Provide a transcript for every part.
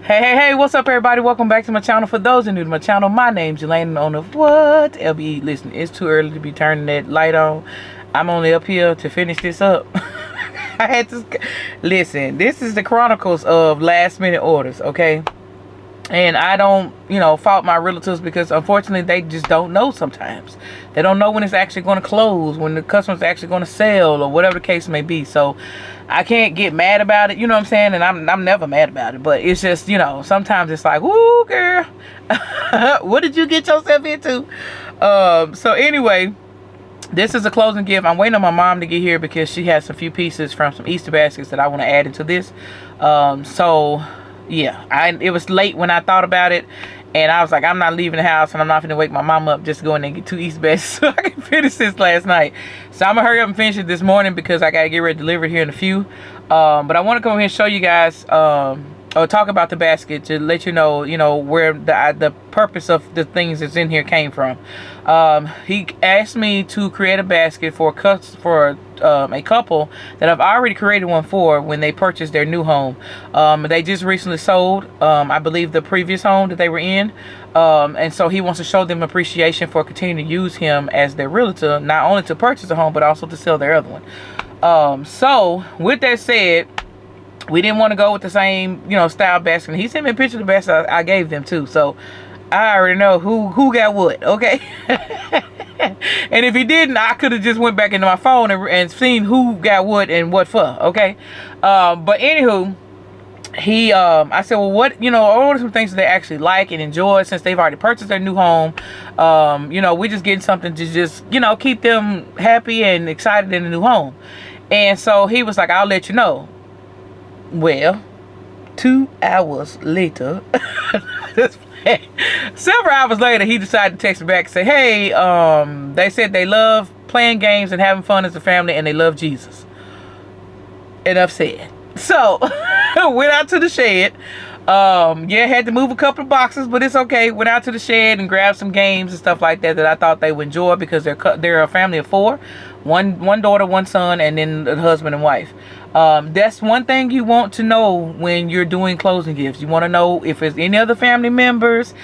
Hey, what's up, everybody? Welcome back to my channel. For those who are new to my channel, my name's Elaine, the owner of What LBE. Listen, it's too early to be turning that light on. I'm only up here to finish this up. I had to listen. This is the chronicles of last minute orders, okay? And I don't, fault my realtors because unfortunately they just don't know sometimes. They don't know when it's actually going to close, when the customer's actually going to sell, or whatever the case may be. So I can't get mad about it, you know what I'm saying? And I'm never mad about it. But it's just, sometimes it's like, woo, girl, what did you get yourself into? So anyway, this is a closing gift. I'm waiting on my mom to get here because she has a few pieces from some Easter baskets that I want to add into this. Yeah, it was late when I thought about it, and I was like, I'm not leaving the house, and I'm not going to wake my mom up just going and get 2 Easter baskets so I can finish this last night. So I'm going to hurry up and finish it this morning because I got to get ready to deliver it here in a few. But I want to come here and show you guys, or talk about the basket to let you know, where the purpose of the things that's in here came from. He asked me to create a basket for a couple that I've already created one for when they purchased their new home. They just recently sold, I believe, the previous home that they were in. And so he wants to show them appreciation for continuing to use him as their realtor, not only to purchase a home, but also to sell their other one. So with that said, we didn't want to go with the same, style basket. He sent me a picture of the basket I gave them too. So I already know who got what, okay? And if he didn't, I could have just went back into my phone and seen who got what and what for, okay? But anywho, I said, well, what are some things that they actually like and enjoy since they've already purchased their new home. We just getting something to just, keep them happy and excited in the new home. And so he was like, I'll let you know. Well, 2 hours later, several hours later, he decided to text me back and say, hey, they said they love playing games and having fun as a family, and they love Jesus. Enough said. So went out to the shed. Had to move a couple of boxes, but it's okay. Went out to the shed and grabbed some games and stuff like that I thought they would enjoy because they're a family of 4, one daughter, one son, and then the husband and wife. That's one thing you want to know when you're doing closing gifts. You want to know if there's any other family members,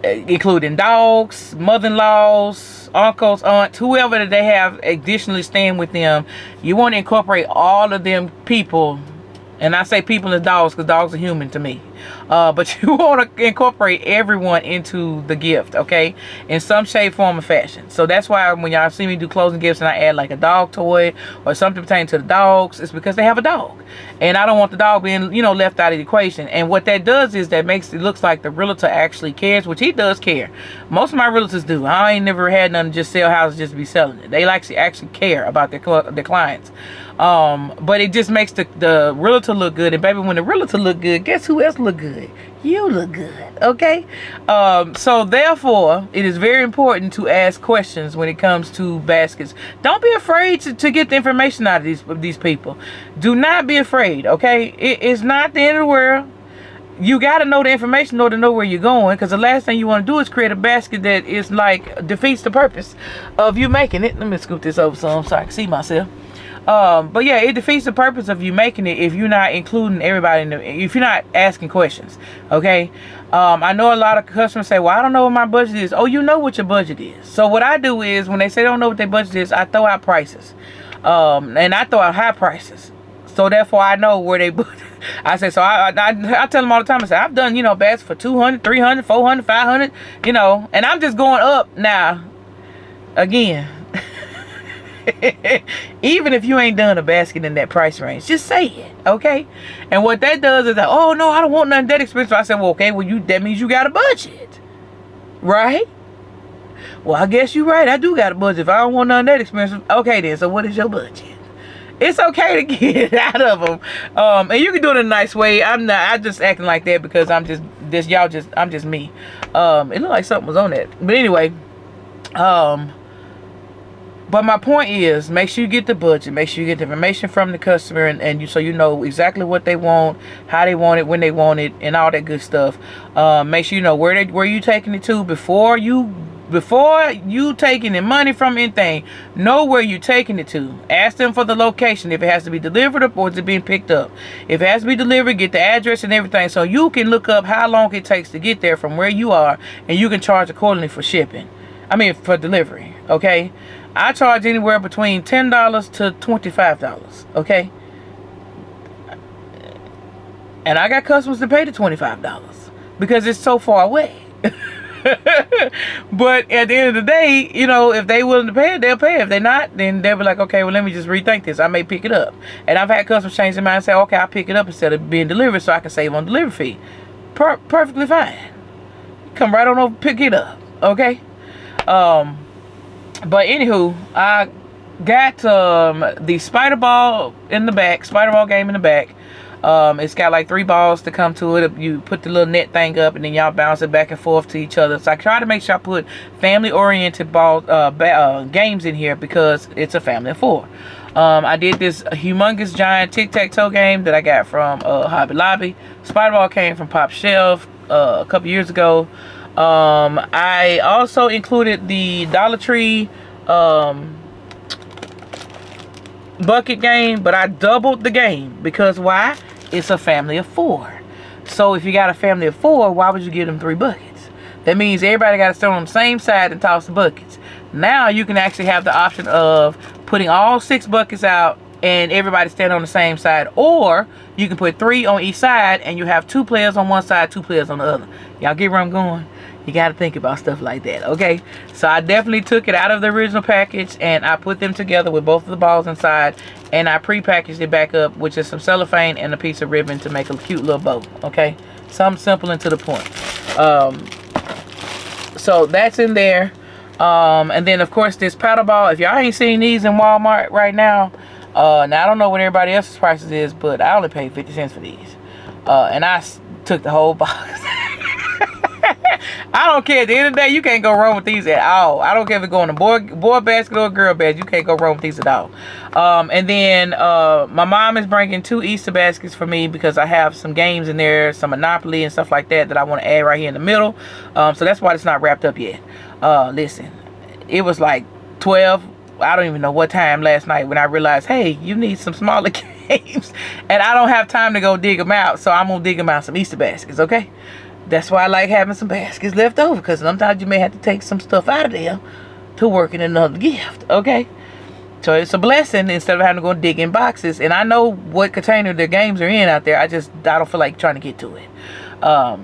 including dogs, mother-in-laws, uncles, aunts, whoever that they have additionally staying with them. You want to incorporate all of them people. And I say people as dogs because dogs are human to me. But you want to incorporate everyone into the gift, okay? In some shape, form, or fashion. So that's why when y'all see me do closing gifts and I add like a dog toy or something pertaining to the dogs, it's because they have a dog. And I don't want the dog being, left out of the equation. And what that does is that makes it looks like the realtor actually cares, which he does care. Most of my realtors do. I ain't never had none just sell houses just to be selling it. They actually care about their clients. But it just makes the realtor look good. And baby, when the realtor look good, guess who else look good? You look good, okay? So therefore, it is very important to ask questions when it comes to baskets. Don't be afraid to get the information out of these people. Do not be afraid, okay? It's not the end of the world. You got to know the information in order to know where you're going, because the last thing you want to do is create a basket that is like defeats the purpose of you making it. Let me scoop this over so I can see myself. But yeah, it defeats the purpose of you making it if you're not including everybody if you're not asking questions, okay? I know a lot of customers say, well, I don't know what my budget is. Oh, you know what your budget is. So what I do is when they say they don't know what their budget is, I throw out prices. And I throw out high prices. So therefore I know where they I say, so I tell them all the time, I say, I've done, baskets for 200, 300, 400, 500, and I'm just going up now. Again, even if you ain't done a basket in that price range, just say it, okay? And what that does is that, oh no, I don't want nothing that expensive. I said, well, okay, that means you got a budget, right? Well, I guess you're right. I do got a budget. If I don't want nothing that expensive, okay then. So what is your budget? It's okay to get it out of them, and you can do it in a nice way. I'm just acting like that because I'm just me. It looked like something was on that, but anyway, but my point is, make sure you get the budget, make sure you get the information from the customer, and so you know exactly what they want, how they want it, when they want it, and all that good stuff. Make sure you know where you taking it to before you before you take any money from anything, know where you're taking it to. Ask them for the location, if it has to be delivered or is it being picked up. If it has to be delivered, get the address and everything, so you can look up how long it takes to get there from where you are, and you can charge accordingly for shipping. I mean, for delivery, okay? I charge anywhere between $10 to $25, okay? And I got customers to pay the $25 because it's so far away. But at the end of the day, you know, if they willing to pay it, they'll pay it. If they're not, then they'll be like, okay, well, let me just rethink this. I may pick it up. And I've had customers change their mind and say, okay, I'll pick it up instead of being delivered so I can save on delivery fee. Perfectly fine. Come right on over, pick it up, okay? But anywho, I got the spider ball in the back, spider ball game in the back. It's got like 3 balls to come to it. You put the little net thing up and then y'all bounce it back and forth to each other. So I try to make sure I put family oriented ball games in here because it's a family of 4. I did this humongous giant tic-tac-toe game that I got from Hobby Lobby. Spider ball came from Pop Shelf a couple years ago. I also included the Dollar Tree bucket game, but I doubled the game because why? It's a family of 4. So if you got a family of 4, why would you give them 3 buckets? That means everybody got to stand on the same side and toss the buckets. Now you can actually have the option of putting all 6 buckets out and everybody stand on the same side, or you can put 3 on each side and you have 2 players on one side, 2 players on the other. Y'all get where I'm going? You got to think about stuff like that, okay? So I definitely took it out of the original package and I put them together with both of the balls inside, and I pre-packaged it back up with just some cellophane and a piece of ribbon to make a cute little bow, okay? Something simple and to the point. So that's in there. And then of course this paddle ball, if y'all ain't seen these in Walmart right now, now I don't know what everybody else's prices is, but I only paid 50 cents for these. And I took the whole box. I don't care. At the end of the day, you can't go wrong with these at all. I don't care if it go in a boy basket or a girl basket. You can't go wrong with these at all. And then my mom is bringing 2 Easter baskets for me because I have some games in there, some Monopoly and stuff like that I want to add right here in the middle. So that's why it's not wrapped up yet. Listen, it was like 12. I don't even know what time last night when I realized, hey, you need some smaller games. And I don't have time to go dig them out. So I'm going to dig them out some Easter baskets, okay? That's why I like having some baskets left over, because sometimes you may have to take some stuff out of there to work in another gift, okay? So it's a blessing instead of having to go dig in boxes. And I know what container the games are in out there. I don't feel like trying to get to it.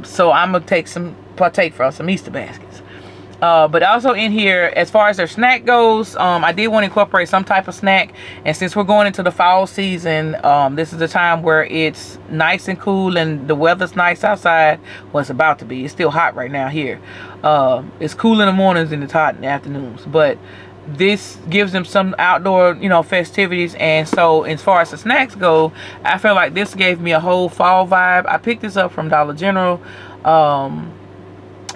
So I'm going to partake from some Easter baskets. But also in here, as far as their snack goes, I did want to incorporate some type of snack. And since we're going into the fall season, this is the time where it's nice and cool and the weather's nice outside. Well, it's about to be. It's still hot right now here. It's cool in the mornings and it's hot in the afternoons. But this gives them some outdoor, festivities. And so as far as the snacks go, I feel like this gave me a whole fall vibe. I picked this up from Dollar General.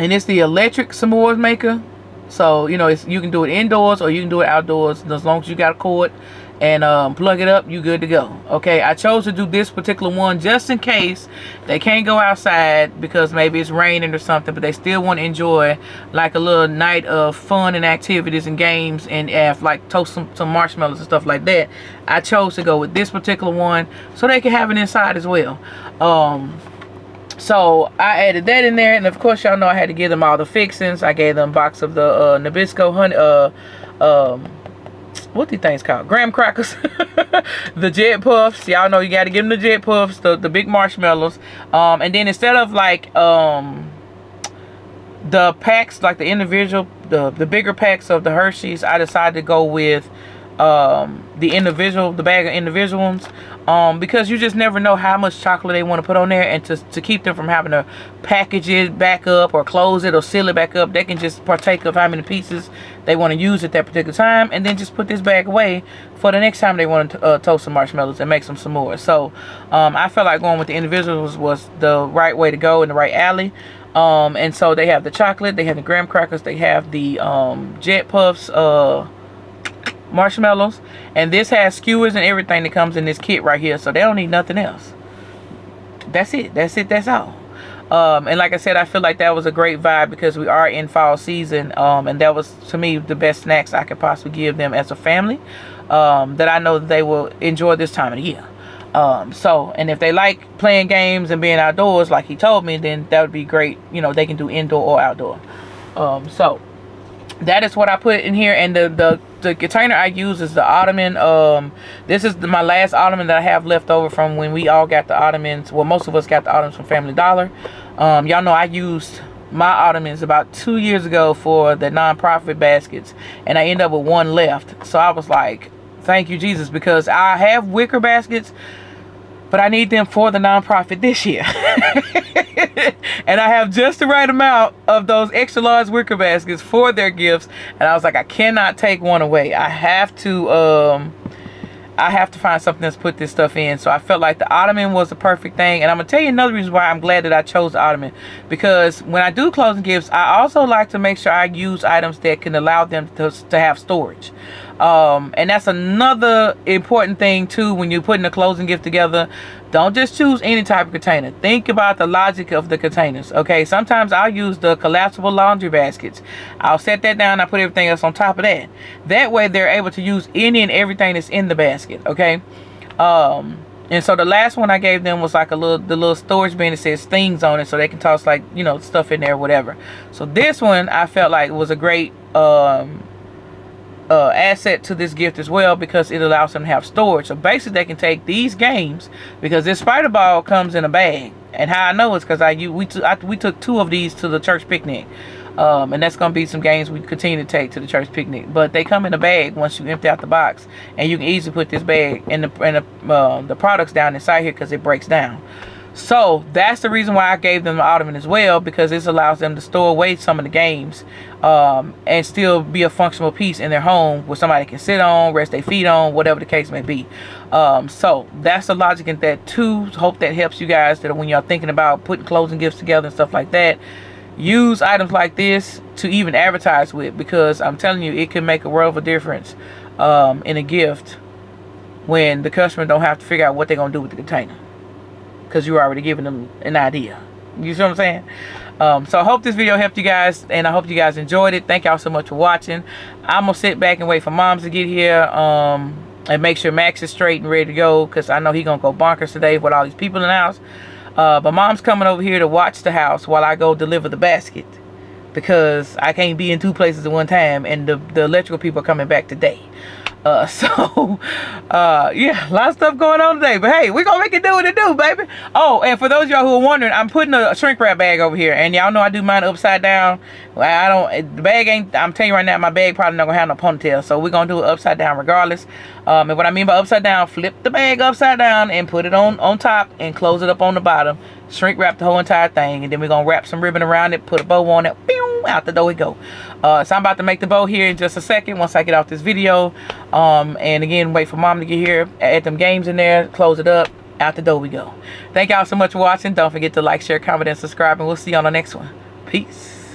And it's the electric s'mores maker. So, you can do it indoors or you can do it outdoors. As long as you got a cord and plug it up, you good to go. Okay, I chose to do this particular one just in case they can't go outside because maybe it's raining or something, but they still want to enjoy like a little night of fun and activities and games and like toast some marshmallows and stuff like that. I chose to go with this particular one so they can have it inside as well. So I added that in there, and of course y'all know I had to give them all the fixings. I gave them a box of the Nabisco honey, what these things called? Graham crackers. The Jet Puffs. Y'all know you got to give them the Jet Puffs, the big marshmallows. And then instead of like the packs, like the individual, the bigger packs of the Hershey's, I decided to go with the bag of individual ones, because you just never know how much chocolate they want to put on there, and to keep them from having to package it back up or close it or seal it back up, they can just partake of how many pieces they want to use at that particular time, and then just put this bag away for the next time they want to toast some marshmallows and make some more. So I felt like going with the individuals was the right way to go, in the right alley. And so they have the chocolate, they have the graham crackers, they have the Jet Puffs marshmallows, and this has skewers and everything that comes in this kit right here, so they don't need nothing else. That's all. And like I said, I feel like that was a great vibe because we are in fall season. And that was, to me, the best snacks I could possibly give them as a family, that I know that they will enjoy this time of the year. And if they like playing games and being outdoors like he told me, then that would be great. You know, they can do indoor or outdoor. So that is what I put in here. And the container I use is the ottoman. This is my last ottoman that I have left over from when we all got the ottomans. Well, most of us got the ottomans from Family Dollar. Y'all know I used my ottomans about 2 years ago for the nonprofit baskets, and I ended up with one left. So I was like, thank you, Jesus, because I have wicker baskets, but I need them for the nonprofit this year. And I have just the right amount of those extra large wicker baskets for their gifts. And I was like, I cannot take one away. I have to find something that's put this stuff in. So I felt like the ottoman was the perfect thing. And I'm gonna tell you another reason why I'm glad that I chose the ottoman, because when I do closing gifts, I also like to make sure I use items that can allow them to have storage. And that's another important thing too when you're putting a closing gift together. Don't just choose any type of container. Think about the logic of the containers. Okay, sometimes I'll use the collapsible laundry baskets. I'll set that down, I put everything else on top of that. That way they're able to use any and everything that's in the basket. Okay. And so the last one I gave them was like the little storage bin that says things on it, so they can toss, like, you know, stuff in there or whatever. So this one I felt like was a great asset to this gift as well, because it allows them to have storage. So basically they can take these games, because this spider ball comes in a bag, and how I know is because we took 2 of these to the church picnic, and that's gonna be some games we continue to take to the church picnic. But they come in a bag once you empty out the box, and you can easily put this bag and the products down inside here because it breaks down. So that's the reason why I gave them the ottoman as well, because this allows them to store away some of the games, and still be a functional piece in their home where somebody can sit on, rest their feet on, whatever the case may be. So that's the logic in that too. Hope that helps you guys, that when you're thinking about putting closing gifts together and stuff like that, use items like this to even advertise with, because I'm telling you, it can make a world of a difference in a gift when the customer don't have to figure out what they're going to do with the container, because you're already giving them an idea. You see what I'm saying? So I hope this video helped you guys, and I hope you guys enjoyed it. Thank y'all so much for watching. I'm gonna sit back and wait for Moms to get here, and make sure Max is straight and ready to go, because I know he's gonna go bonkers today with all these people in the house. But Mom's coming over here to watch the house while I go deliver the basket, because I can't be in 2 places at one time, and the electrical people are coming back today. Yeah, a lot of stuff going on today, but hey, we're gonna make it do what it do, baby. Oh, and for those of y'all who are wondering, I'm putting a shrink wrap bag over here, and y'all know I do mine upside down. Well, the bag ain't, I'm telling you right now, my bag probably not gonna have no ponytail, so we're gonna do it upside down regardless. And what I mean by upside down, flip the bag upside down and put it on top and close it up on the bottom. Shrink wrap the whole entire thing, and then we're gonna wrap some ribbon around it, put a bow on it, pew, out the door we go. So I'm about to make the bow here in just a second once I get off this video. And again, wait for Mom to get here, add them games in there, close it up, out the door we go. Thank y'all so much for watching. Don't forget to like, share, comment, and subscribe, and we'll see you on the next one. Peace.